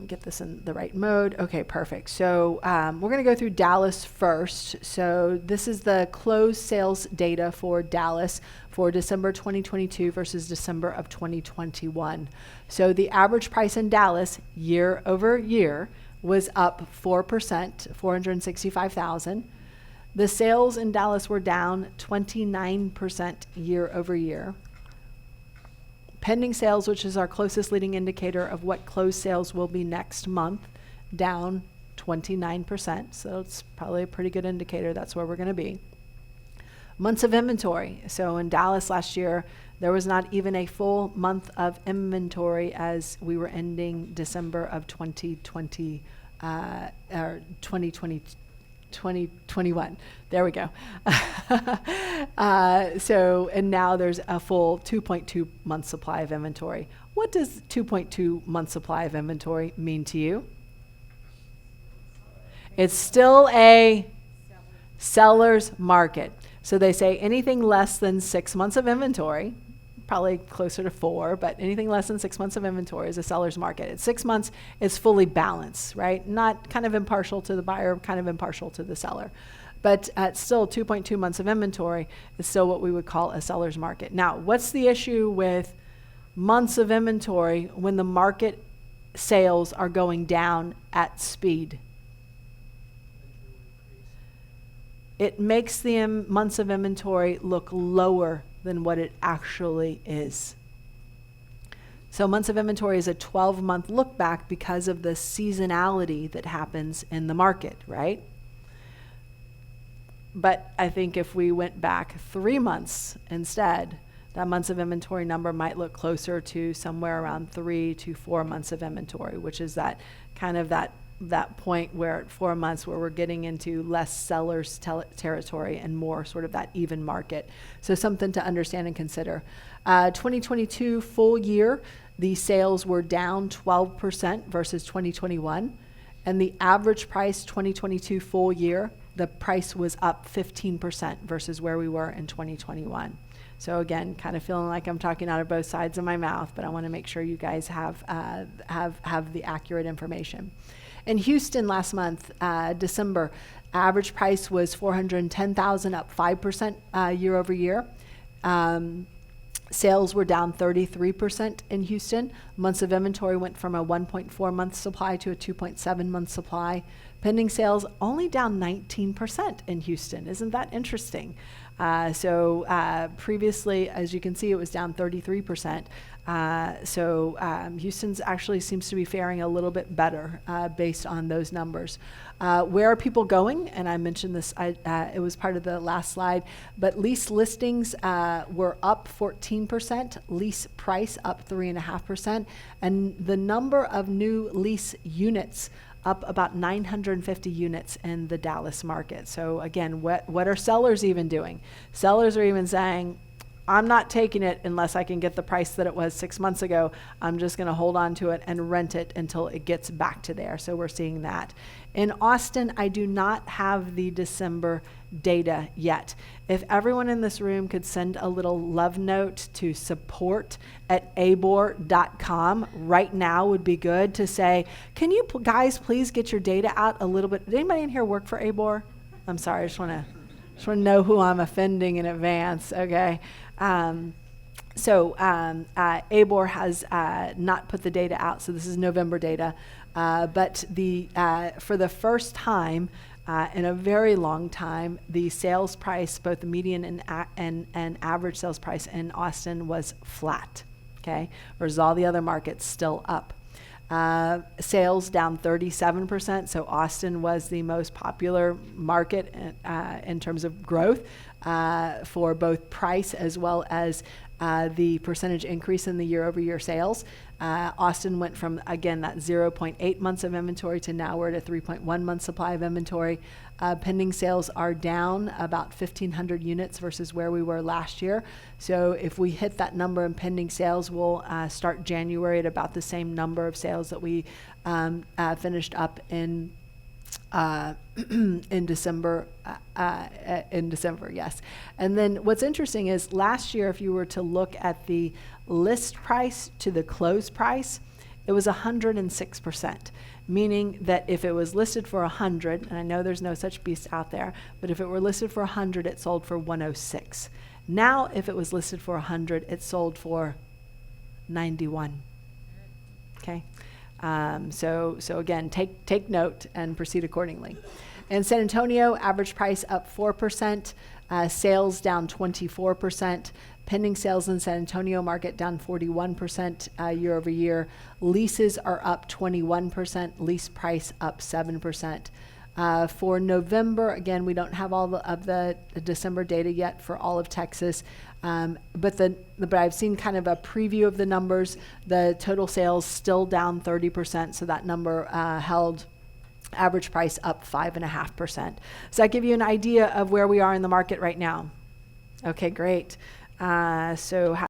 get this in the right mode. Okay, perfect. So we're going to go through Dallas first. So this is the closed sales data for Dallas for December 2022 versus December of 2021. So the average price in Dallas year over year was up 4%, 465,000. The sales in Dallas were down 29% year over year. Pending sales, which is our closest leading indicator of what closed sales will be next month, down 29%. So it's probably a pretty good indicator. That's where we're going to be. Months of inventory. So in Dallas last year, there was not even a full month of inventory as we were ending December of 2020, or 2021. There we go. And now there's a full 2.2 month supply of inventory. What does 2.2 month supply of inventory mean to you? It's still a seller's market. So they say anything less than 6 months of inventory, probably closer to 4, but anything less than 6 months of inventory is a seller's market. At 6 months, it's fully balanced, right? Not kind of impartial to the buyer, kind of impartial to the seller. But at still 2.2 months of inventory is still what we would call a seller's market. Now, what's the issue with months of inventory when the market sales are going down at speed? It makes the months of inventory look lower than what it actually is. So months of inventory is a 12-month look back because of the seasonality that happens in the market, right? But I think if we went back 3 months instead, that months of inventory number might look closer to somewhere around 3 to 4 months of inventory, which is that kind of that point where at 4 months where we're getting into less sellers territory and more sort of that even market. So something to understand and consider. 2022 full year, the sales were down 12% versus 2021. And the average price 2022 full year, the price was up 15% versus where we were in 2021. So again, kind of feeling like I'm talking out of both sides of my mouth, but I want to make sure you guys have the accurate information. In Houston last month, December, average price was $410,000, up 5% year over year. Sales were down 33% in Houston. Months of inventory went from a 1.4 month supply to a 2.7 month supply. Pending sales only down 19% in Houston. Isn't that interesting? Previously, as you can see, it was down 33%. Houston's actually seems to be faring a little bit better based on those numbers. Where are people going? And I mentioned this, it was part of the last slide, but lease listings were up 14%, lease price up 3.5%, and the number of new lease units up about 950 units in the Dallas market. So again, what are sellers even doing? Sellers are even saying, I'm not taking it unless I can get the price that it was 6 months ago. I'm just going to hold on to it and rent it until it gets back to there. So we're seeing that. In Austin, I do not have the December data yet. If everyone in this room could send a little love note to support@abor.com right now would be good to say, can you guys please get your data out a little bit? Did anybody in here work for ABOR? I'm sorry, I just want to know who I'm offending in advance, okay? ABOR has not put the data out, so this is November data. But for the first time in a very long time, the sales price, both the median and average sales price in Austin was flat, okay? Whereas all the other markets still up. Sales down 37%, so Austin was the most popular market in terms of growth for both price as well as the percentage increase in the year-over-year sales. Austin went from, again, that 0.8 months of inventory to now we're at a 3.1 month supply of inventory. Pending sales are down about 1,500 units versus where we were last year. So if we hit that number in pending sales, we'll start January at about the same number of sales that we finished up in December, yes. And then what's interesting is last year, if you were to look at the list price to the close price, it was 106%, meaning that if it was listed for 100, and I know there's no such beast out there, but if it were listed for 100, it sold for 106. Now, if it was listed for 100, it sold for 91. Okay, so again, take note and proceed accordingly. In San Antonio, average price up 4%, sales down 24%, pending sales in San Antonio market down 41% year over year. Leases are up 21%, lease price up 7%. For November, again, we don't have all of the December data yet for all of Texas, but I've seen kind of a preview of the numbers. The total sales still down 30%, so that number held. Average price up 5.5%. Does that give you an idea of where we are in the market right now? Okay, great. So